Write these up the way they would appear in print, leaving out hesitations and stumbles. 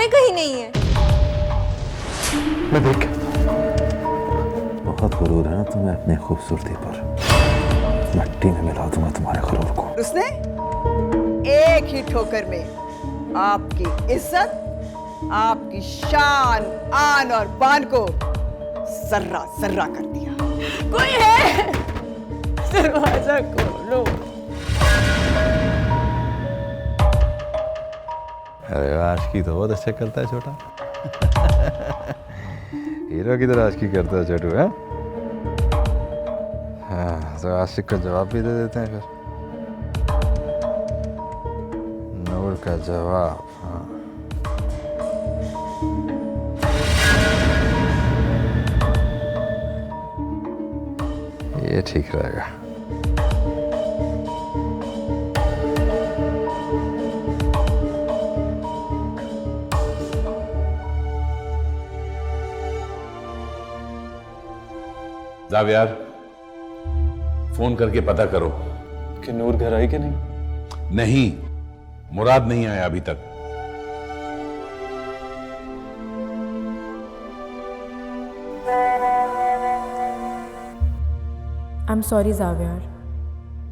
में कहीं नहीं है। मैं देख के बहुत गुरूर है ना तुम्हें अपनी खूबसूरती पर। मिट्टी में मिला दूंगा तुम्हारे गुरूर को। उसने एक ही ठोकर में आपकी इज्जत, आपकी शान, आन और बान को जर्रा जर्रा कर दिया। कोई है? दरवाजा खोलो। अरे आशिकी तो बहुत अच्छा करता है छोटा। हीरो की तरह आशिकी करता है छोटू है। हाँ तो आशिक का जवाब भी दे देते हैं फिर। नूर का जवाब, हाँ। ये ठीक रहेगा। जावियार, फोन करके पता करो कि नूर घर आई कि नहीं। नहीं, मुराद नहीं आया अभी तक। आई एम सॉरी जावियार,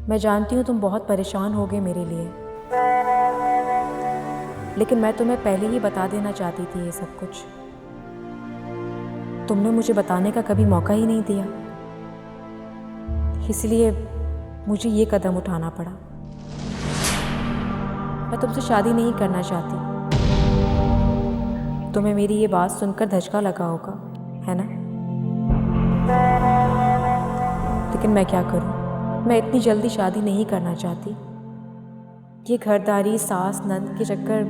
मैं जानती हूँ तुम बहुत परेशान हो गए मेरे लिए, लेकिन मैं तुम्हें पहले ही बता देना चाहती थी ये सब कुछ। तुमने मुझे बताने का कभी मौका ही नहीं दिया, इसलिए मुझे ये कदम उठाना पड़ा। मैं तुमसे शादी नहीं करना चाहती। तुम्हें मेरी ये बात सुनकर धचका लगा होगा, है ना? लेकिन मैं क्या करूं? मैं इतनी जल्दी शादी नहीं करना चाहती। ये घरदारी, सास, नंद के चक्कर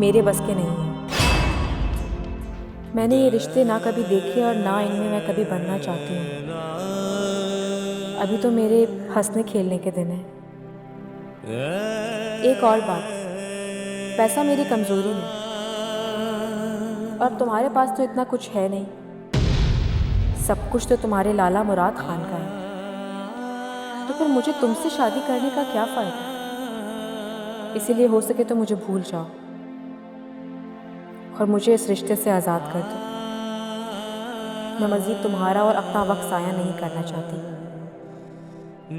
मेरे बस के नहीं हैं। मैंने ये रिश्ते ना कभी देखे और ना इनमें मैं कभी बनना चाहती हूँ। अभी तो मेरे हंसने खेलने के दिन हैं। एक और बात, पैसा मेरी कमज़ोरी नहीं, और तुम्हारे पास तो इतना कुछ है नहीं। सब कुछ तो तुम्हारे लाला मुराद खान का है। तो फिर मुझे तुमसे शादी करने का क्या फ़ायदा? इसीलिए हो सके तो मुझे भूल जाओ और मुझे इस रिश्ते से आज़ाद कर दो। मैं मज़ीद तुम्हारा और अपना वक्त ज़ाया नहीं करना चाहती।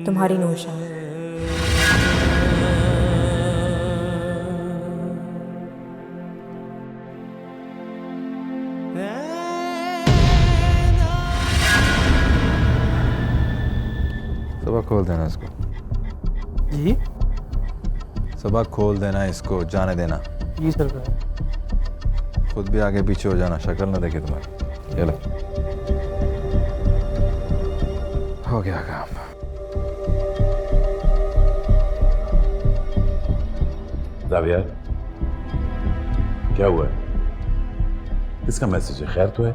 तुम्हारी नूरशाह। सुबह खोल देना इसको। जी सुबह खोल देना इसको, जाने देना। जी सरकार। खुद भी आगे पीछे हो जाना, शक्ल ना देखे तुम्हारी। ये लो, हो गया काम। जावियार, क्या हुआ है? किसका मैसेज है? खैर तो है?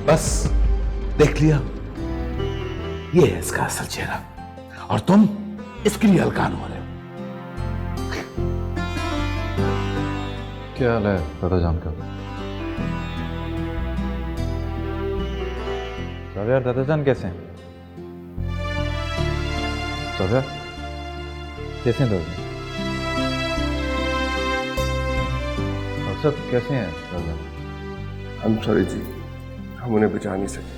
बस देख लिया, ये है इसका असल चेहरा, और तुम इसके लिए हलकान हो रहे हो। क्या हाल है दादा जान का? जावियार, दादा जान कैसे हैं? जावियार कैसे हैं दादा? सब कैसे हैं दादा? हम सॉरी जी, हम उन्हें बचा नहीं सके।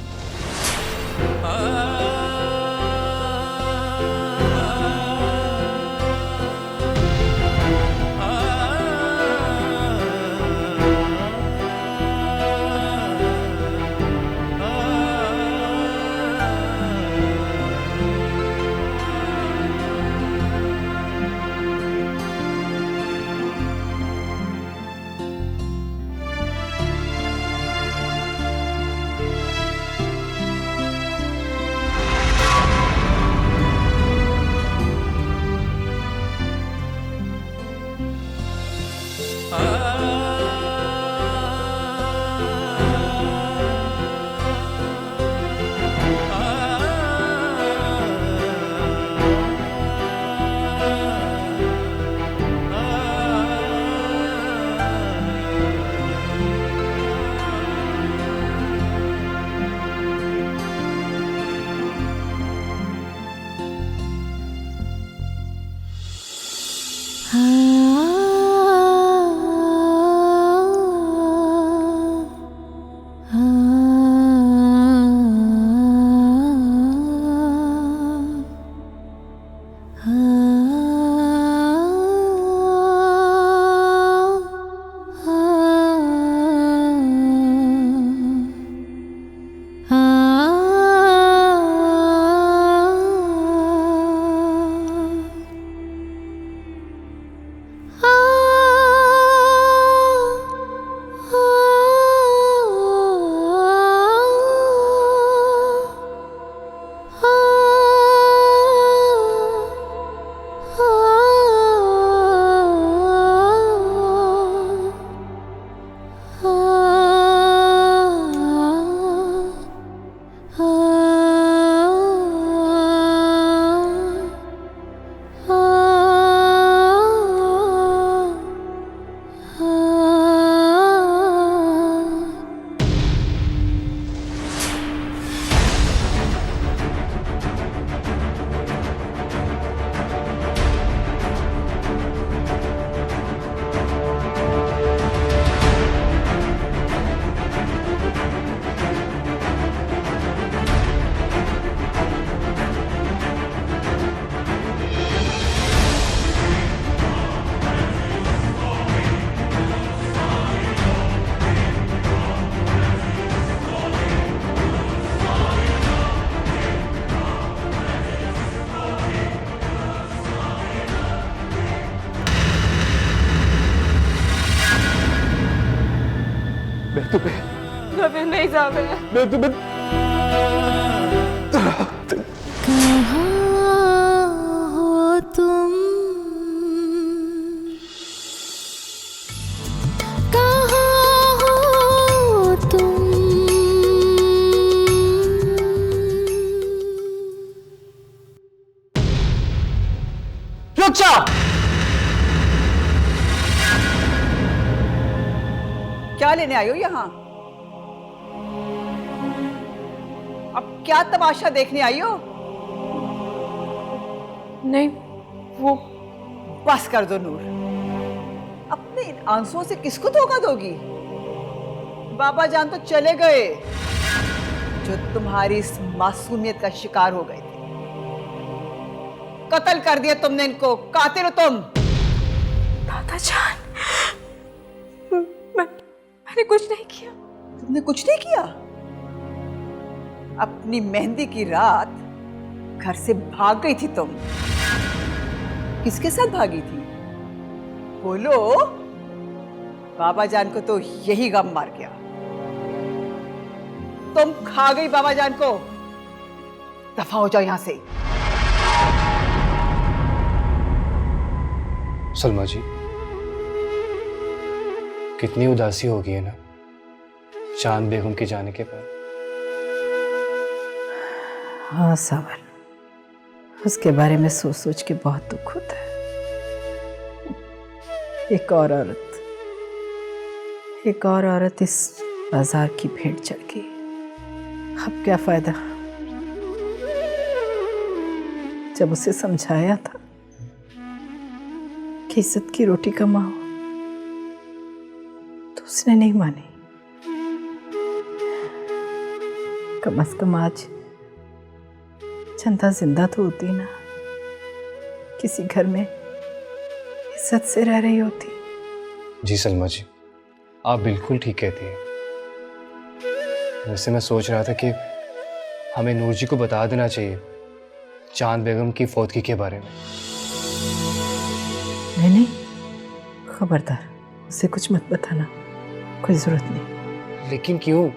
जाबिर नहीं जाबिर। मैं तुम्हें क्या लेने आई हो यहाँ? अब क्या तमाशा देखने आई हो? नहीं वो बस कर दो नूर, अपने इन आंसुओं से किसको धोखा दोगी? बाबा जान तो चले गए जो तुम्हारी इस मासूमियत का शिकार हो गए थे। कत्ल कर दिया तुमने इनको, कातिल हो तुम। दादा जान, मैंने कुछ नहीं किया। तुमने कुछ नहीं किया? अपनी मेहंदी की रात घर से भाग गई थी तुम। किसके साथ भागी थी? बोलो। बाबा जान को तो यही गम मार गया। तुम खा गई बाबा जान को। दफा हो जाओ यहां से। सलमा जी, कितनी उदासी होगी है ना चांद बेगम के जाने के बाद। हाँ सावर, उसके बारे में सोच सोच के बहुत दुख होता है। एक और औरत इस बाजार की भेंट चढ़ गई। अब क्या फायदा? जब उसे समझाया था कि इज्जत की रोटी कमाओ, तो उसने नहीं मानी। कम से कम आज चंदा जिंदा तो होती ना, किसी घर में इज्जत से रह रही होती। जी सलमा जी, आप बिल्कुल ठीक कहती हैं। वैसे मैं सोच रहा था कि हमें नूर जी को बता देना चाहिए चांद बेगम की फौतगी के बारे में। नहीं, खबरदार, उसे कुछ मत बताना, कोई जरूरत नहीं। लेकिन क्यों?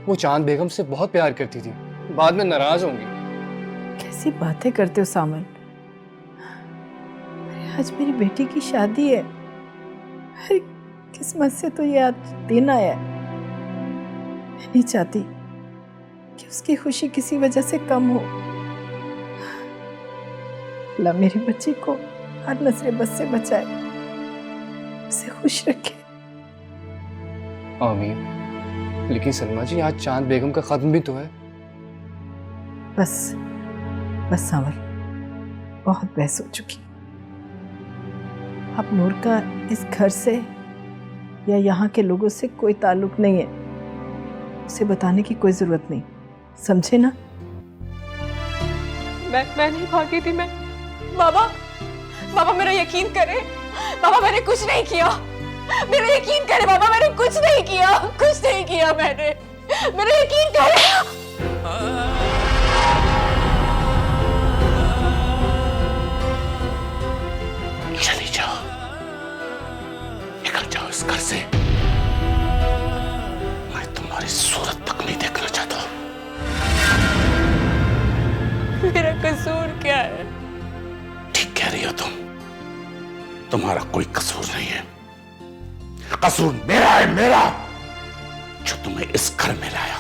वो चांद बेगम से बहुत प्यार करती थी, बाद में नाराज होंगी। कैसी बातें करते हो सामन? अरे आज मेरी बेटी की शादी है। अरे किस्मत से तो ये आज दिन आया है। मैं नहीं चाहती कि उसकी खुशी किसी वजह से कम हो। अल्लाह मेरी बच्ची को हर नजरे बस से बचाए, उसे खुश रखे। आमीन। लेकिन सलमा जी, आज चांद बेगम का खत्म भी तो है। बस सांवर, बहुत बहस हो चुकी। अब नूर का इस घर से या यहाँ के लोगों से कोई ताल्लुक नहीं है। उसे बताने की कोई जरूरत नहीं, समझे ना? मैं नहीं भागी थी। मैं बाबा मेरा यकीन करे। बाबा मैंने कुछ नहीं किया। मेरा यकीन करे बाबा, मैंने कुछ नहीं किया मैंने। मेरा यकीन करे। चली जाओ, निकल जाओ इस घर से। मैं तुम्हारी सूरत तक नहीं देखना चाहता। मेरा कसूर क्या है? ठीक कह रही हो तुम, तुम्हारा कोई कसूर नहीं है। कसूर मेरा है, मेरा, जो तुम्हें इस घर में लाया,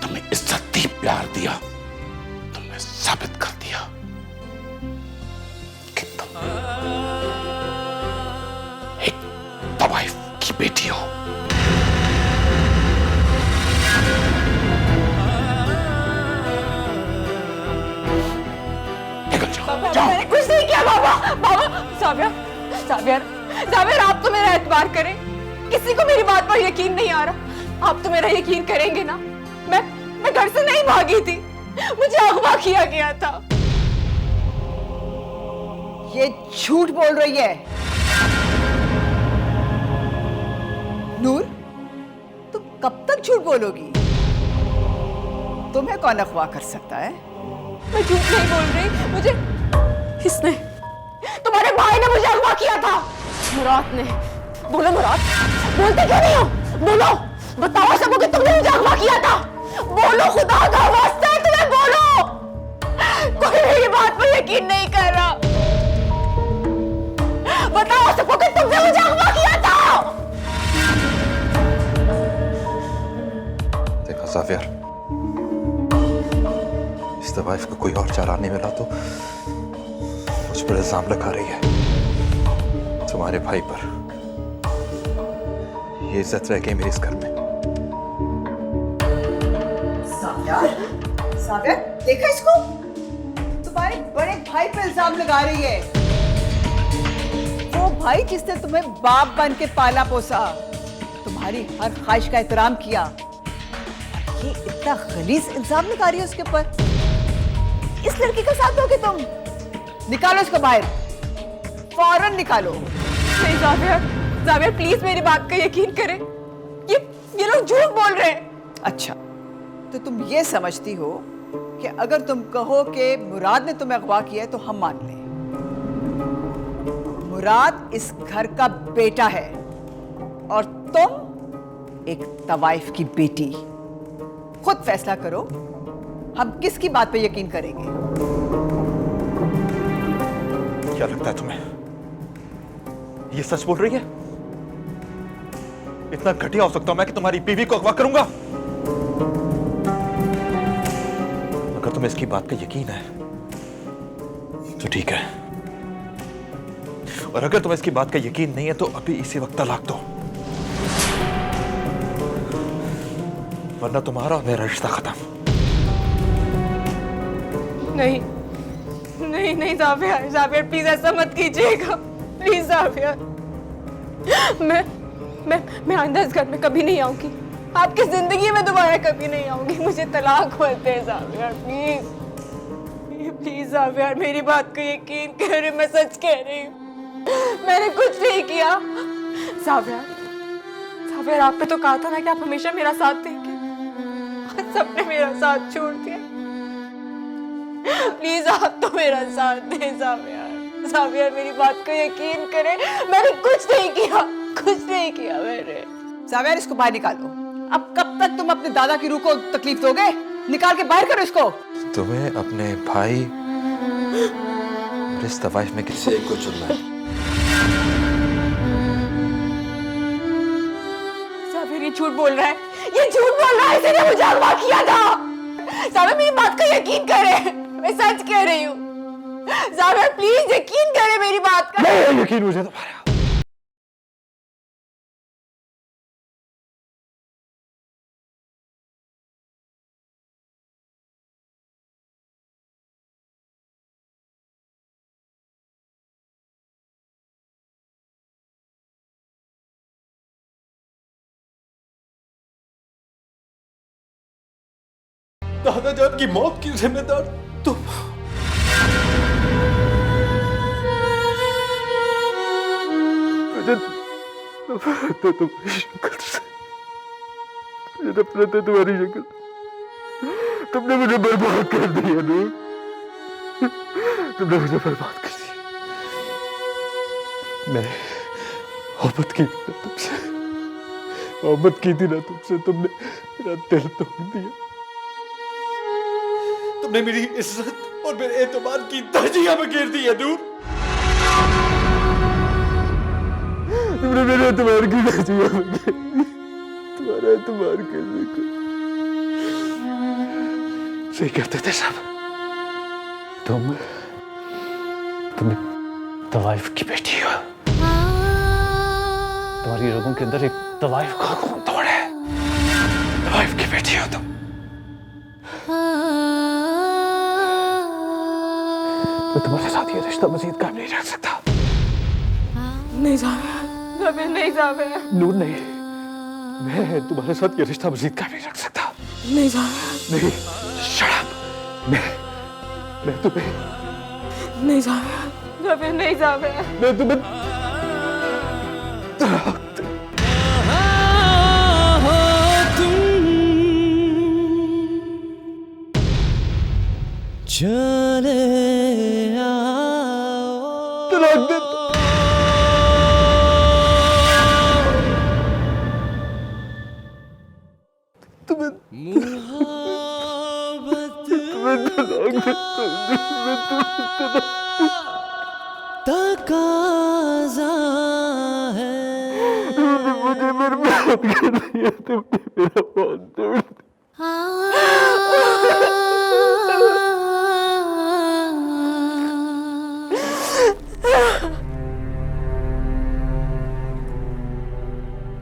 तुम्हें इज्जत दी, प्यार दिया, तुम्हें साबित कर दिया कि तुम एक तवाइफ की बेटी हो। निकल जाओ। मैंने कुछ नहीं किया बाबा। साबिर, आप तो मेरा एतबार करें। किसी को मेरी बात पर यकीन नहीं आ रहा। आप तो मेरा यकीन करेंगे ना? मैं घर से नहीं भागी थी, मुझे अगवा किया गया था। ये झूठ बोल रही है नूर। तुम कब तक झूठ बोलोगी? तुम्हें कौन अगवा कर सकता है? मैं झूठ नहीं बोल रही। मुझे किसने? तुम्हारे भाई ने मुझे अगवा किया था। मुराद ने। बोलो मुराद, बोलते क्यों नहीं हो? बोलो। बताओ सबको कि तुमने मुझे अगवा किया था। बोलो, खुदा का वास्ता है तुम्हें, बोलो। कोई मेरी बात पर यकीन नहीं कर रहा। बताओ सबको कि तुमने मुझे अगवा किया था। देखा ज़ावियर, इस तवाइफ को कोई और चारा नहीं मिला तो मुझ पर इल्जाम लगा रही है, तुम्हारे भाई पर। ये इज्जत रह गई मेरे इस घर में। सागर, देखा इसको? तुम्हारे बड़े भाई पे इल्जाम लगा रही है। वो भाई जिसने तुम्हें बाप बन के पाला पोसा, तुम्हारी हर ख्वाहिश का एहतराम किया, ये इतना गलीज इल्जाम लगा रही है उसके ऊपर। इस लड़की का साथ दोगे तुम? निकालो इसको बाहर, फौरन निकालो। नहीं ज़ावियर, ज़ावियर प्लीज मेरी बात का यकीन करें। ये लोग झूठ बोल रहे हैं। अच्छा, तो तुम ये समझती हो कि अगर तुम कहो कि मुराद ने तुम्हें अगवा किया है तो हम मान लें? मुराद इस घर का बेटा है और तुम एक तवाइफ की बेटी। खुद फैसला करो, हम किसकी बात पे यकीन करेंगे? क्या लगता है तुम्हें ये सच बोल रही है? इतना घटिया हो सकता हूं मैं कि तुम्हारी बीवी को अगवा करूंगा? अगर तुम्हें इसकी बात का यकीन है तो ठीक है, और अगर तुम्हें इसकी बात का यकीन नहीं है तो अभी इसी वक्त तलाक दो, वरना तुम्हारा और मेरा रिश्ता खत्म। नहीं नहीं नहीं ज़ावियर, ज़ावियर प्लीज ऐसा मत कीजिएगा, प्लीज ज़ावियर। मैं आइंदा इस घर में कभी नहीं आऊंगी, आपकी जिंदगी में दोबारा कभी नहीं आऊंगी। मुझे तलाक मत दे ज़ावियर, प्लीज प्लीज ज़ावियर, मेरी बात को यकीन करें, मैं सच कह रही हूँ, मैंने कुछ नहीं किया। ज़ावियर, ज़ावियर आपने तो कहा था ना कि आप हमेशा मेरा साथ देंगे, आज सबने मेरा साथ छोड़ दिया। प्लीज आप तो मेरा साथ दें ज़ावियर, ज़ावियर मेरी बात को यकीन करें, मैंने कुछ नहीं किया, कुछ नहीं किया मैंने। ज़ावियर, इसको बाहर निकालो। अब कब तक तुम अपने दादा की रूह को तकलीफ दोगे? निकाल के बाहर करो इसको। तुम्हें अपने भाई और इस तवाइफ में किसी एक को चुनना है। ज़ावियर ये झूठ बोल रहा है, ये झूठ बोल रहा है, इसने मुझे अगवा किया था। ज़ावियर मेरी बात का यकीन करें, मैं सच कह रही हूँ। ज़ावियर प्लीज यकीन करें मेरी बात का। नहीं यकीन मुझे तुम्हारा। दादाजान की मौत की जिम्मेदार तुम। मुझे नफरत है तुम्हारी शक्ल से, मुझे नफरत है तुम्हारी शक्ल। तुमने मुझे बर्बाद कर दिया नूर, तुमने मुझे बर्बाद कर दिया। मैं मोहब्बत की थी ना तुमसे, मोहब्बत की थी ना तुमसे, तुमने मेरा दिल तोड़ दिया। तुमने मेरी इज्जत और मेरे एतबार की धज्जियां में गिर दी है नूर। तुमने मेरे एतबार की धज्जियां में गिर दी। तुम्हारा एतबार कैसे कर? सही कहते थे सब। तुम तवाइफ की बेटी हो। तुम्हारी रगों के अंदर एक तवाइफ का खून दौड़ है। तवाइफ की बेटी हो तुम। मैं तुम्हारे साथ ये रिश्ता मजीद कायम नहीं रख सकता। नहीं ज़ावियर, नहीं ज़ावियर। नूर नहीं, मैं तुम्हारे साथ ये रिश्ता मजीद कायम नहीं रख सकता। नहीं ज़ावियर, नहीं, शट अप। मैं तुम्हें नहीं ज़ावियर, नहीं ज़ावियर। मैं तुम्हें चले तलाक दे। तुम्हें तलाक देता हूँ, मैं तुम्हें तकाज़ा है। तुमने मुझे बर्बाद कर दिया, तुमने मेरा बहुत तोड़ दिया।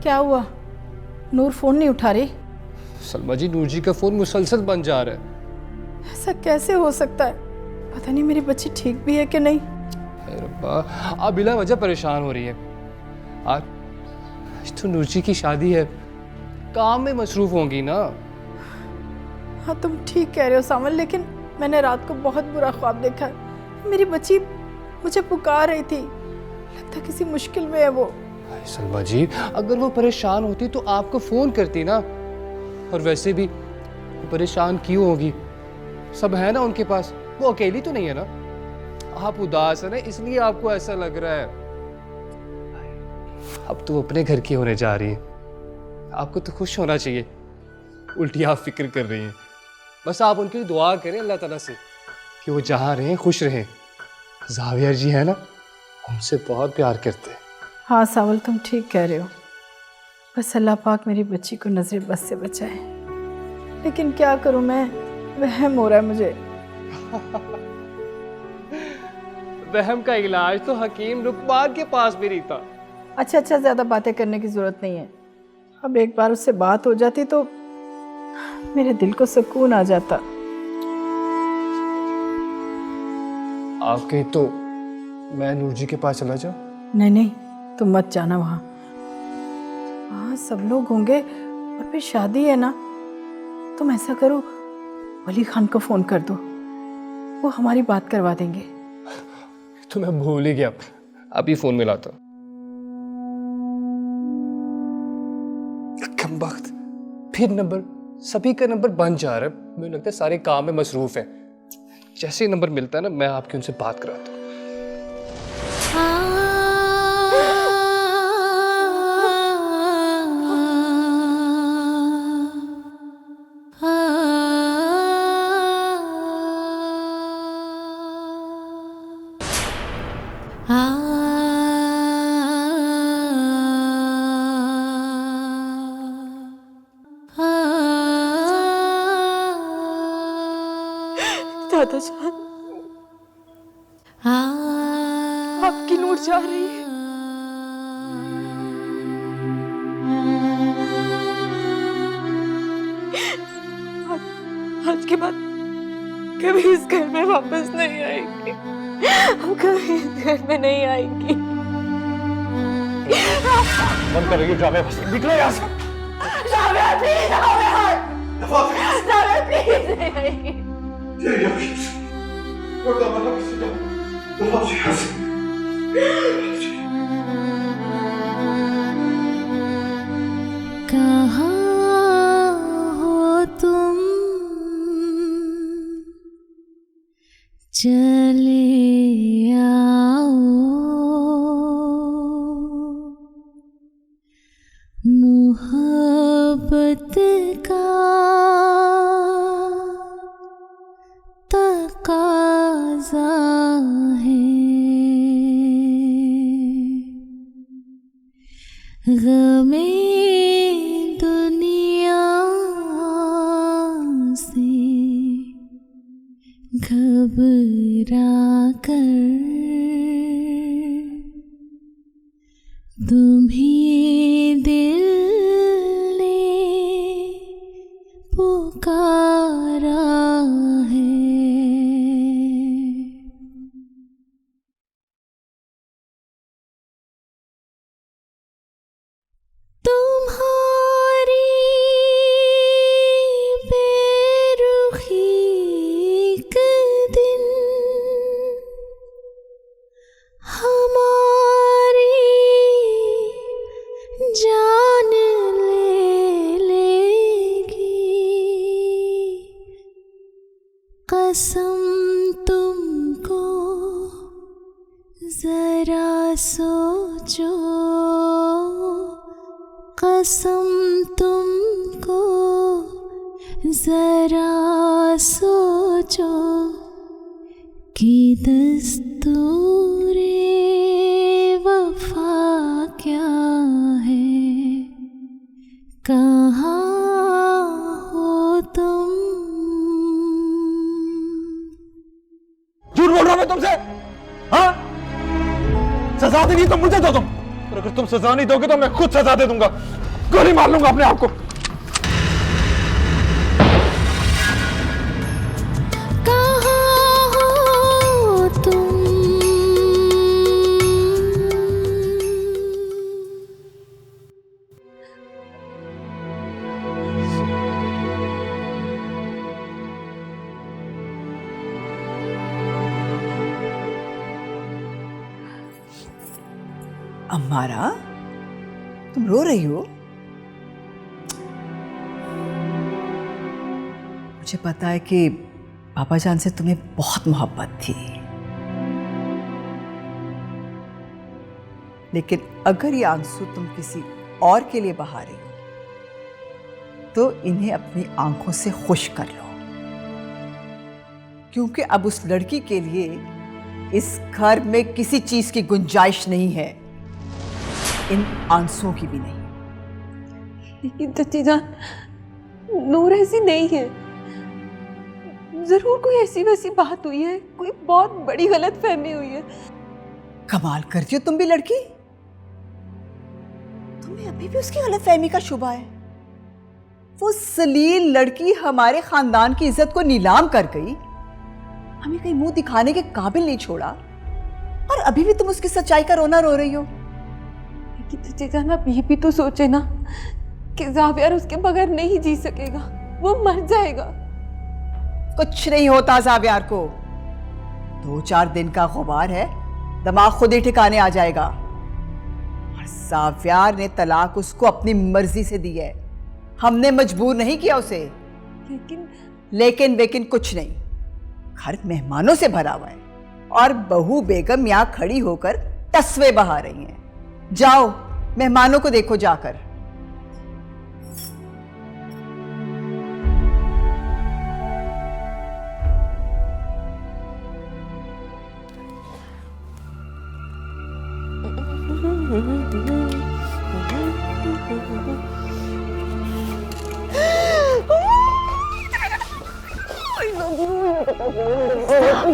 क्या हुआ? नूर फोन नहीं उठा रही? सलमा जी, नूर जी का फ़ोन मुसलसल बंद जा रहा है। ऐसा कैसे हो सकता है? पता नहीं मेरी बच्ची ठीक भी है कि नहीं। अरे रब्बा, आप बिला वजह परेशान हो रही है। आज तो नूर जी की शादी है, काम में मसरूफ होंगी ना। हाँ तुम ठीक कह रहे हो सामन, लेकिन मैंने रात को बहुत बुरा ख्वाब देखा है। मेरी बच्ची मुझे पुकार रही थी, लगता किसी मुश्किल में है वो। सलमा जी, अगर वो परेशान होती तो आपको फ़ोन करती ना। और वैसे भी परेशान क्यों होगी, सब है ना उनके पास, वो अकेली तो नहीं है ना। आप उदास है ना, इसलिए आपको ऐसा लग रहा है। अब तो अपने घर की होने जा रही है, आपको तो खुश होना चाहिए, उल्टी आप फिक्र कर रही हैं। बस आप उनके लिए दुआ करें अल्लाह ताला से कि वो जहाँ रहें खुश रहें। जावियर जी है ना, उनसे बहुत प्यार करते हैं। हाँ सावल, तुम ठीक कह रहे हो। बस अल्लाह पाक मेरी बच्ची को नजर बस से बचाए। लेकिन क्या करूं मैं, वहम हो रहा है मुझे। वहम का इलाज तो हकीम रुकबार के पास भी नहीं था। अच्छा, ज़्यादा बातें करने की ज़रूरत नहीं है। अब एक बार उससे बात हो जाती तो मेरे दिल को सुकून आ जाता। आप कहीं तो मैं नूर जी के पास चला जाऊं? नहीं, तुम मत जाना वहाँ। वहाँ सब लोग होंगे और फिर शादी है ना। तुम ऐसा करो, वली खान को फ़ोन कर दो, वो हमारी बात करवा देंगे। तो मैं भूल ही गया, अभी फ़ोन मिलाता। कम वक्त फिर नंबर, सभी का नंबर बंद जा रहा है। मुझे लगता है सारे काम में मसरूफ है। जैसे ही नंबर मिलता है ना, मैं आपकी उनसे बात कराता हूँ। दादा जान, आपकी नूर जा रही है। आज के बाद कभी इस घर में वापस नहीं आएगी। हम कभी इस घर में नहीं आएंगी। बंद करेगी ड्रामे, बस निकलो यहाँ से। जावेद प्लीज, जावेद प्लीज नहीं आएगी। कहाँ हो तुम, चले आओ, मोहब्बत का तकाज़ा है। गमे दुनिया से घबरा कर तुम्हें दिल ने पुकारा है। तुम्हारी बेरुखी एक दिन हमारी जान ले लेगी। कसम तुमको जरा सोचो, कसम तुमको जरा सोचो कि दस्तूरे वफा क्या है, कहाँ हो तुम। झूठ बोल रहा हूं मैं तुमसे? हाँ, सजा देनी तो मुझे दो तुम, और अगर तुम सजा नहीं दोगे तो मैं खुद सजा दे दूंगा, गोली मार लूंगा अपने आप को। कहाँ हो तुम। अम्मारा, तुम रो रही हो? मुझे पता है कि पापा जान से तुम्हें बहुत मोहब्बत थी, लेकिन अगर ये आंसू तुम किसी और के लिए बहा रही हो तो इन्हें अपनी आंखों से खुश कर लो, क्योंकि अब उस लड़की के लिए इस घर में किसी चीज की गुंजाइश नहीं है, इन आंसुओं की भी नहीं। लेकिन चाची जान, नूर ऐसी नहीं है। जरूर कोई ऐसी वैसी बात हुई है, कोई बहुत बड़ी गलतफहमी हुई है। कमाल करती हो तुम भी लड़की, तुम्हें अभी भी उसकी गलतफहमी का शुबा है। वो जलील लड़की हमारे खानदान की इज्जत को नीलाम कर गई, हमें कहीं मुंह दिखाने के काबिल नहीं छोड़ा, और अभी भी तुम उसकी सच्चाई का रोना रो रही हो। लेकिन चाची जान, आप ये भी तो सोचे ना कि ज़ावियर उसके बगैर नहीं जी सकेगा, वो मर जाएगा। कुछ नहीं होता ज़ावियर को, 2-4 दिन का गुबार है, दिमाग खुद ही ठिकाने आ जाएगा। और ज़ावियर ने तलाक उसको अपनी मर्जी से दी है, हमने मजबूर नहीं किया उसे। लेकिन वेकिन कुछ नहीं, घर मेहमानों से भरा हुआ है और बहू बेगम यहाँ खड़ी होकर तस्वे बहा रही हैं। जाओ मेहमानों को देखो जाकर।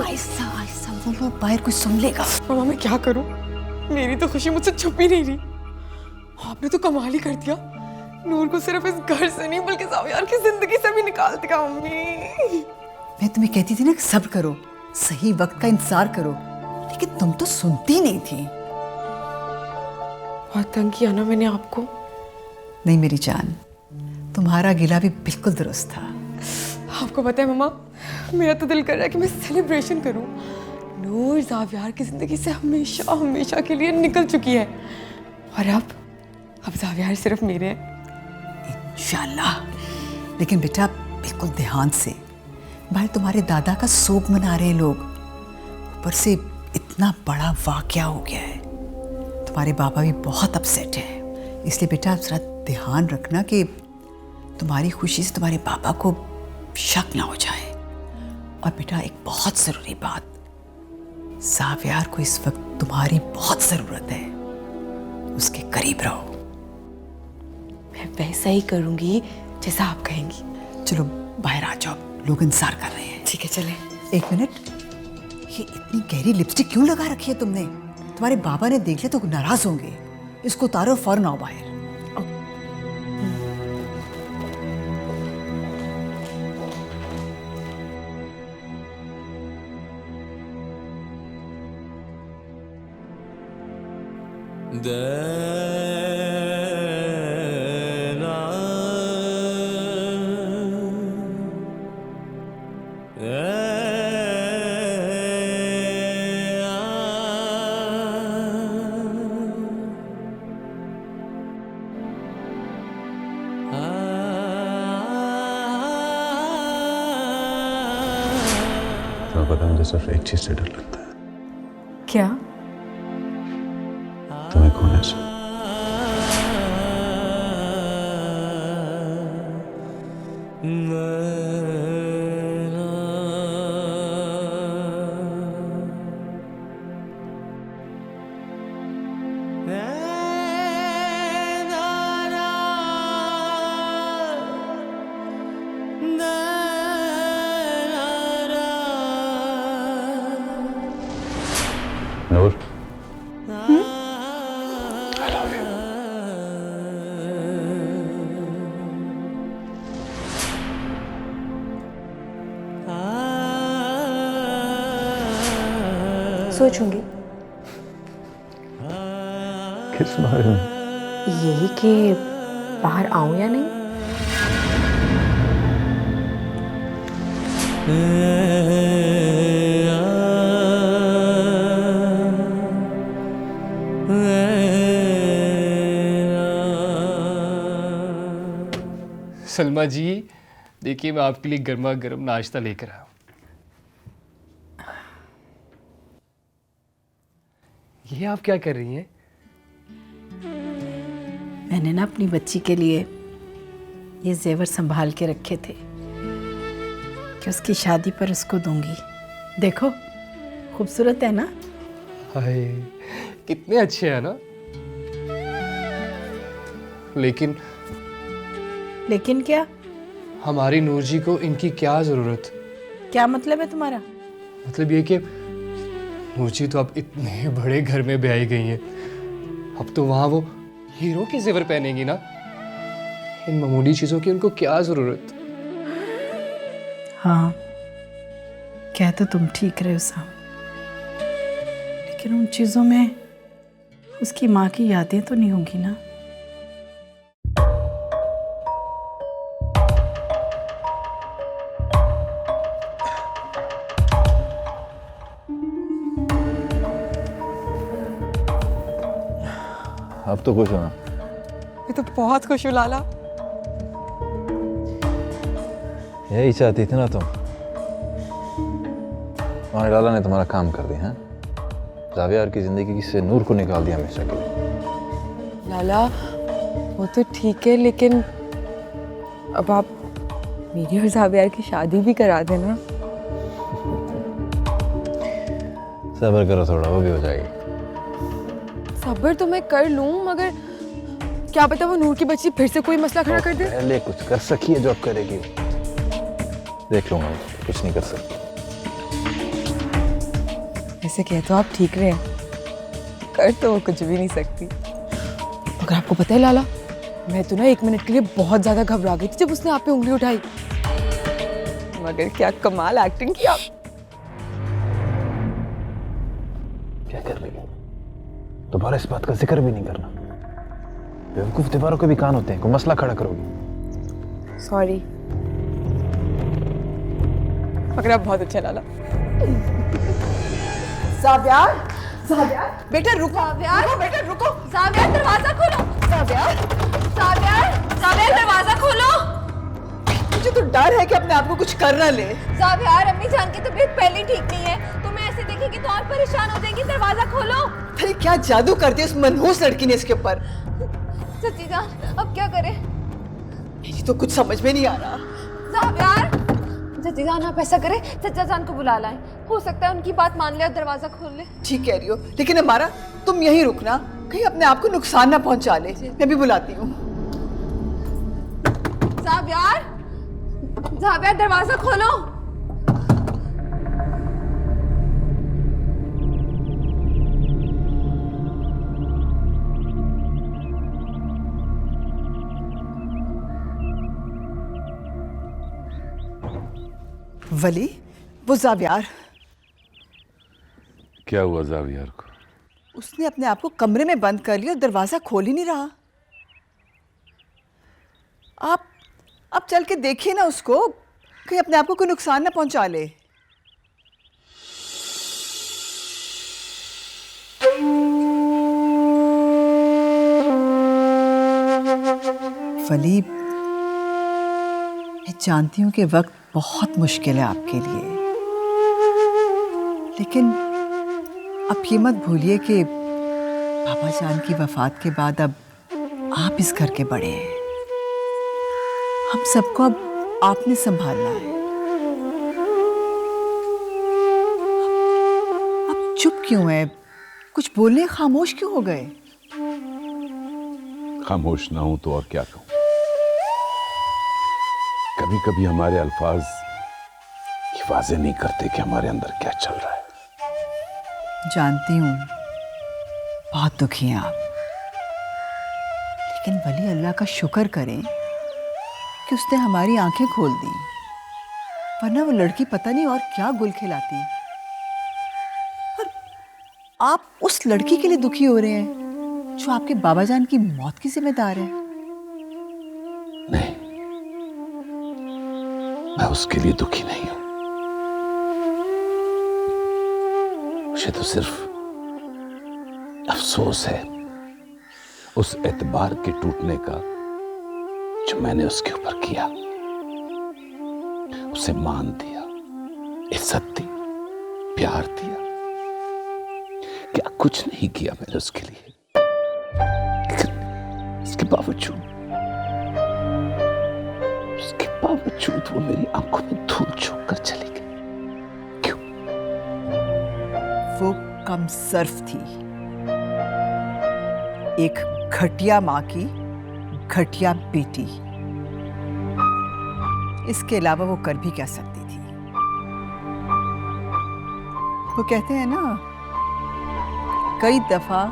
ऐसा ऐसा बोलो, बाहर कोई सुन लेगा। मामा मैं क्या करूं, मेरी तो खुशी मुझसे छुप ही नहीं रही। आपने तो कमाल ही कर दिया, नूर को सिर्फ इस घर से नहीं बल्कि ज़ावियर की जिंदगी से भी निकाल दिया। मम्मी, मैं तुम्हें कहती थी ना कि सब्र करो, सही वक्त का इंतजार करो, लेकिन तुम तो सुनती नहीं थी। बहुत तंग किया ना मैंने आपको। नहीं मेरी जान, तुम्हारा गिला भी बिल्कुल दुरुस्त था। आपको पता है मामा, मेरा तो दिल कर रहा है कि मैं सेलिब्रेशन करूं। नूर ज़ावियर की जिंदगी से हमेशा हमेशा के लिए निकल चुकी है, और अब ज़ावियर सिर्फ मेरे हैं। इंशाल्लाह। लेकिन बेटा बिल्कुल ध्यान से, भाई तुम्हारे दादा का शोक मना रहे हैं लोग, ऊपर से इतना बड़ा वाकया हो गया है, तुम्हारे बाबा भी बहुत अपसेट है। इसलिए बेटा जरा ध्यान रखना कि तुम्हारी खुशी से तुम्हारे पापा को शक ना हो जाए। और बेटा एक बहुत ज़रूरी बात, ज़ावियर को इस वक्त तुम्हारी बहुत ज़रूरत है, उसके करीब रहो। मैं वैसा ही करूंगी जैसा आप कहेंगी। चलो बाहर आ जाओ, लोग इंतजार कर रहे हैं। ठीक है चले। 1 मिनट, ये इतनी गहरी लिपस्टिक क्यों लगा रखी है तुमने? तुम्हारे बाबा ने देख लिया तो नाराज होंगे। इसको उतारो, फौरन आओ बाहर। तुम्हें पता है मुझे सिर्फ एक चीज से डर लगता है। क्या? तुम्हें खोने से। न नूर सोचूंगी किस बारे में? यही कि बाहर आऊं या नहीं। सलमा जी, देखिए मैं आपके लिए गर्मा गर्म नाश्ता लेकर आया हूं। ये आप क्या कर रही हैं? मैंने ना अपनी बच्ची के लिए ये जेवर संभाल के रखे थे कि उसकी शादी पर उसको दूंगी। देखो खूबसूरत है ना? हाय, कितने अच्छे हैं ना। लेकिन क्या? हमारी नूर जी को इनकी क्या जरूरत? क्या मतलब है तुम्हारा? मतलब ये कि नूर जी तो अब इतने बड़े घर में ब्याही गई हैं, अब तो वहां वो हीरो के जेवर पहनेंगी ना। इन मामूली चीजों की उनको क्या जरूरत? हाँ, कह तो तुम ठीक रहे हो साम, लेकिन उन चीजों में उसकी माँ की यादें तो नहीं होंगी ना। अब तो खुश हो ना? मैं तो बहुत खुश हूँ लाला। यही चाहती थी ना तुम? और लाला ने तुम्हारा काम कर दिया है। जावियार की जिंदगी से नूर को निकाल दिया हमेशा के लिए। लाला वो तो ठीक है, लेकिन अब आप मेरी और जावियार की शादी भी करा देना। सब्र करो थोड़ा, वो भी हो जाएगी। सब्र तो मैं कर लूं, मगर क्या पता वो नूर की बच्ची फिर से कोई मसला खड़ा कर दे। पहले कुछ कर सकी है, जॉब करेगी। देख लूंगा, कुछ नहीं कर सकती। ऐसे कह तो आप ठीक रहे हैं, कर तो वो कुछ भी नहीं सकती। मगर आपको पता है लाला, मैं तो ना 1 मिनट के लिए बहुत ज्यादा घबरा गई थी जब उसने आप पे उंगली उठाई। मगर क्या कमाल एक्टिंग की आप। क्या कर रही है? दोबारा इस बात का जिक्र भी नहीं करना। बेवकूफ दीवारों के भी कान होते हैं, कोई मसला खड़ा करोगी। सॉरी, मगर आप बहुत अच्छा लाला। जावियार, जावियार, बेटा रुको। जावियार, बेटा रुको। जावियार दरवाजा खोलो। जावियार, जावियार, जावियार दरवाजा खोलो। मुझे तो डर है कि अपने आप को कुछ कर ना ले। जावियार, अम्मी जान की तबीयत पहले ठीक नहीं है, तो मैं ऐसे देखेंगी तो और परेशान हो जाएगी। दरवाजा खोलो। अरे क्या जादू कर दिया उस मनहूस लड़की ने इसके ऊपर। सच्ची जान, अब क्या करें? ये तो कुछ समझ में नहीं आ रहा। जावियार, सच्ची जान आप ऐसा करें, चचा जान को बुला लाएं। हो सकता है उनकी बात मान ले और दरवाजा खोल ले। ठीक कह रही हो, लेकिन हमारा तुम यहीं रुकना, कहीं अपने आप को नुकसान ना पहुंचा ले। मैं भी बुलाती हूँ। जावियार, जावियार दरवाजा खोलो। वली, वो जावियार। क्या हुआ जावियार को? उसने अपने आप को कमरे में बंद कर लिया और दरवाजा खोल ही नहीं रहा। आप चल के देखिए ना उसको, कहीं अपने आप को कोई नुकसान ना पहुंचा ले। वली, मैं जानती हूँ कि वक्त बहुत मुश्किल है आपके लिए, लेकिन अब ये मत भूलिए कि बाबा जान की वफात के बाद अब आप इस घर के बड़े हैं। हम सबको अब आपने संभालना है। अब चुप क्यों है? कुछ बोलने खामोश क्यों हो गए? खामोश ना हूं तो और क्या कहूं। कभी कभी हमारे अल्फाज ये वाज़ेह नहीं करते कि हमारे अंदर क्या चल रहा है। जानती हूँ बहुत दुखी हैं आप, लेकिन वली अल्लाह का शुक्र करें कि उसने हमारी आंखें खोल दी, वरना वो लड़की पता नहीं और क्या गुल खिलाती। और आप उस लड़की के लिए दुखी हो रहे हैं जो आपके बाबा जान की मौत की जिम्मेदार है। नहीं, मैं उसके लिए दुखी नहीं हूं। मुझे तो सिर्फ अफसोस है उस एतबार के टूटने का जो मैंने उसके ऊपर किया। उसे मान दिया, इज्जत दी, प्यार दिया, क्या कुछ नहीं किया मैंने उसके लिए, लेकिन इसके बावजूद वो मेरी आंखों में धूल झोंक कर चली गई। क्यों? वो कमसर्फ थी, एक घटिया मां की घटिया बेटी। इसके अलावा वो कर भी क्या सकती थी? वो कहते हैं ना, कई दफा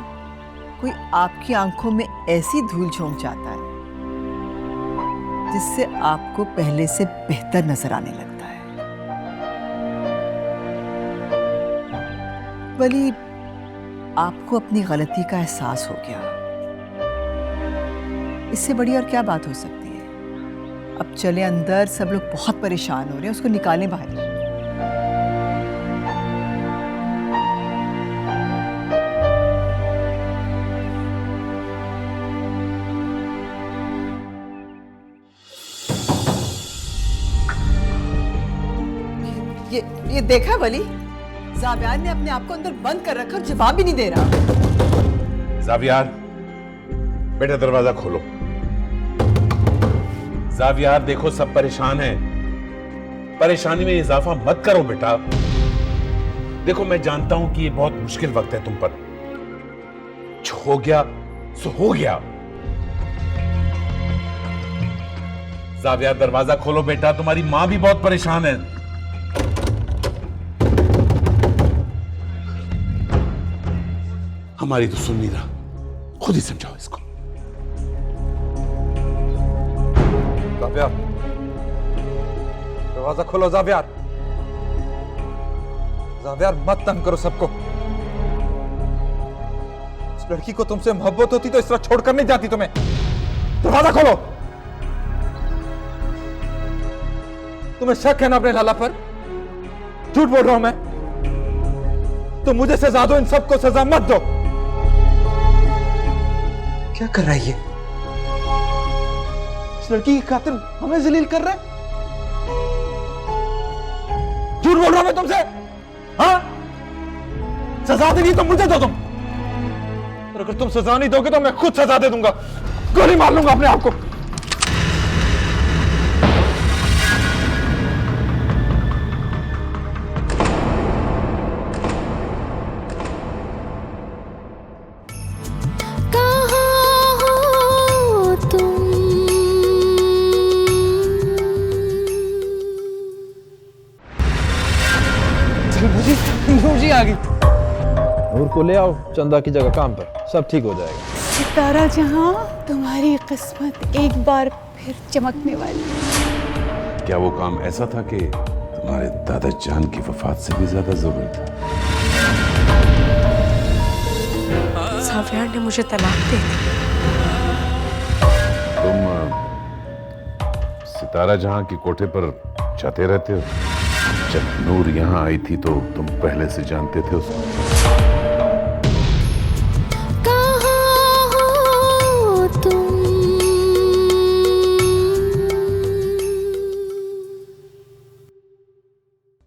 कोई आपकी आंखों में ऐसी धूल झोंक जाता है जिससे आपको पहले से बेहतर नजर आने लगता है। वली, आपको अपनी गलती का एहसास हो गया, इससे बड़ी और क्या बात हो सकती है? अब चले अंदर, सब लोग बहुत परेशान हो रहे हैं, उसको निकालें बाहर। ये देखा वली, जावियार ने अपने आप को अंदर बंद कर रखा और जवाब भी नहीं दे रहा। जावियार, बेटा दरवाजा खोलो। जावियार, देखो सब परेशान हैं, परेशानी में इजाफा मत करो बेटा। देखो मैं जानता हूं कि ये बहुत मुश्किल वक्त है तुम पर, जो हो गया सो हो गया। जावियार, दरवाजा खोलो बेटा, तुम्हारी मां भी बहुत परेशान है। हमारी तो सुन नहीं रहा, खुद ही समझाओ इसको। जावियार, दरवाजा खोलो। जावियार, जावियार मत तंग करो सबको। इस लड़की को तुमसे मोहब्बत होती तो इस तरह छोड़कर नहीं जाती तुम्हें। दरवाजा खोलो। तुम्हें शक है ना अपने लाला पर? झूठ बोल रहा हूं मैं? तो मुझे सजा दो, इन सबको सजा मत दो। क्या कर रहा है ये? इस लड़की की खातिर हमें जलील कर रहे हैं? झूठ बोल रहा हूं मैं तुमसे? हाँ? सजा देनी तो मुझे दो तुम, और अगर तुम सजा नहीं दोगे तो मैं खुद सजा दे दूंगा, गोली मार लूंगा अपने आप को। जी आ गई। नूर को ले आओ चंदा की जगह काम पर, सब ठीक हो जाएगा। सितारा जहां, तुम्हारी किस्मत एक बार फिर चमकने वाली। क्या वो काम ऐसा था कि तुम्हारे दादा जान की वफात से भी ज्यादा जरूरी था? जावियार ने मुझे तलाक दे दी। तुम सितारा जहां की कोठे पर जाते रहते हो? जब नूर यहाँ आई थी तो तुम पहले से जानते थे उसको?